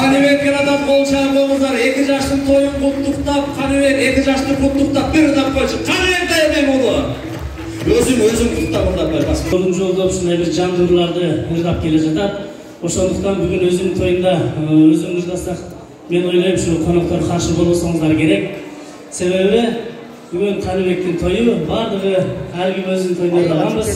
Kanibek'e adam bolçağı boğuzlar, 2 yaşlı toyun kutlukta, Kanibek 2 yaşlı kutlukta bir adam koysun. Kanibek de yemeğim oldu. Özüm kutlukta burada koymasın. 4. yolda şunday bir jandırlardı ırdap kele жатат. Ошондуктан бүгүн өзүмдүн тоюмда өзүм ырдасак, мен ойлойм ушу коноктор каршы болбосоңуздар керек. Себеби бүгүн Каныбектин тою бардыгы ар ким өзүнүн тоюнда ырдаганбыз.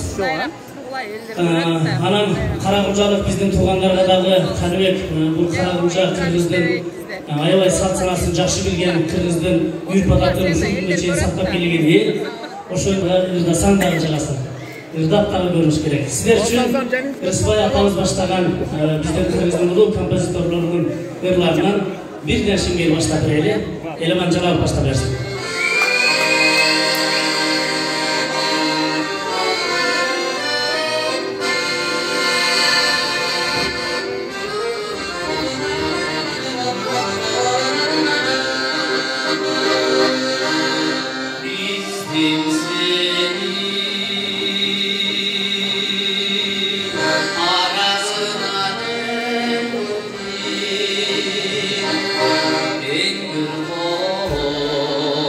Анан Каракулжалык биздин туугандарга дагы Каныбек бул Каракулжа кыргыздын аябай салт санасын жакшы билген, кыргыздын үрп-адатын ушул күнгө чейин сактап келген эл. Ошондо ырдасаң дагы жагасың. Ырдап дагы көрүш керек. Сиздер үчүн Рысбай атабыз баштаган биздин кыргыздын улуу композиторлорунун ырларынан бир нерсеге баштап берели. Элеман Жалал баштап берсин. Oh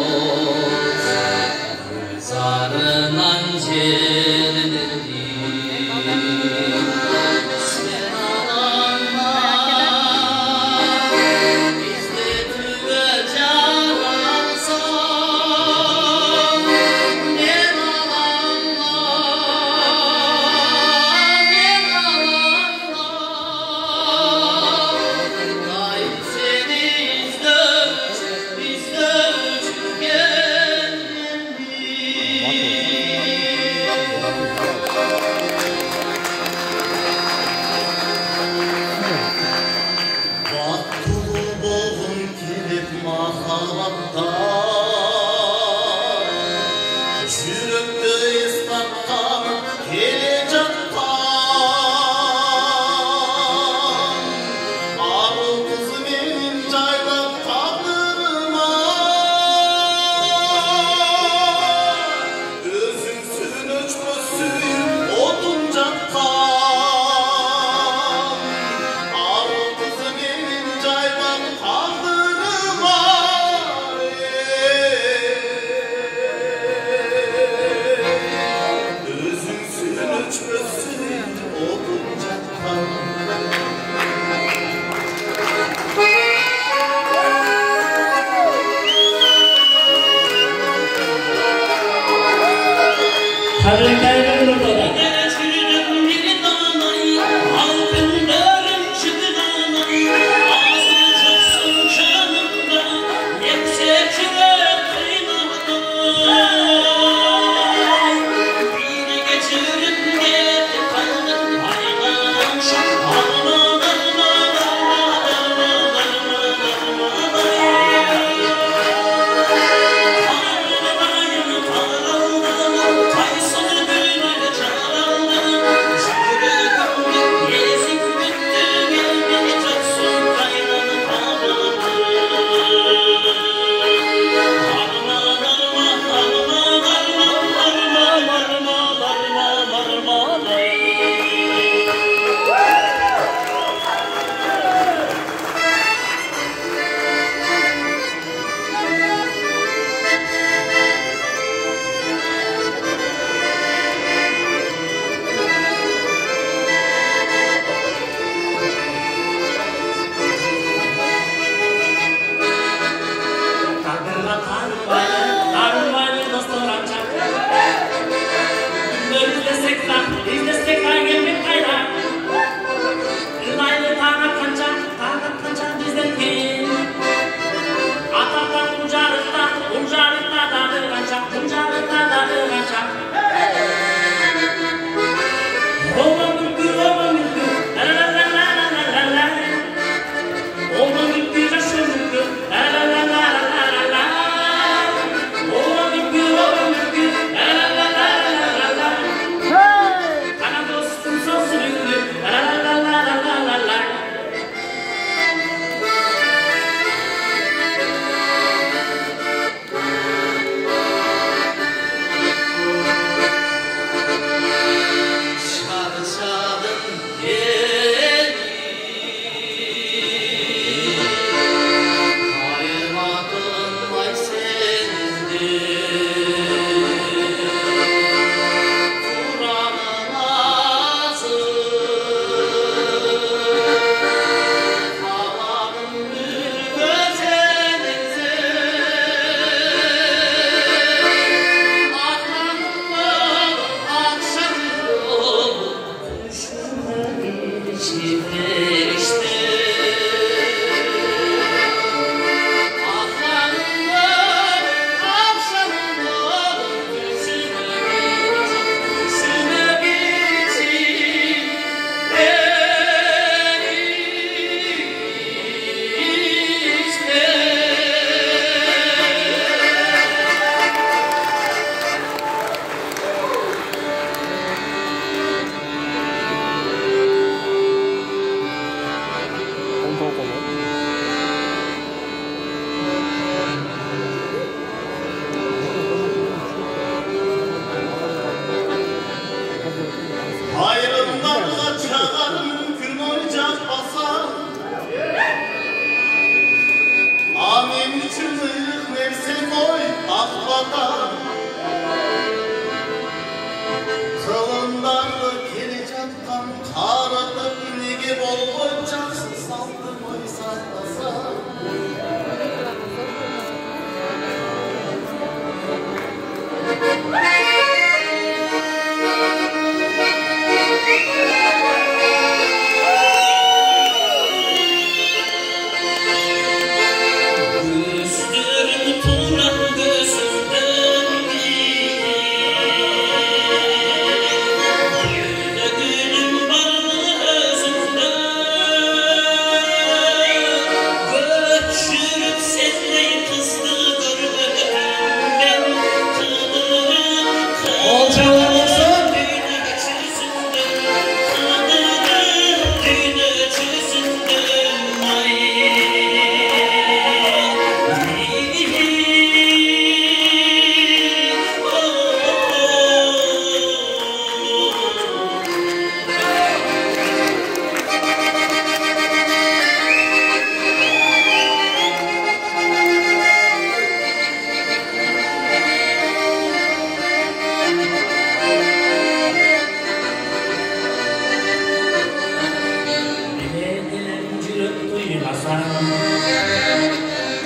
сыйласаң,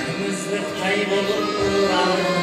кімізді қай болып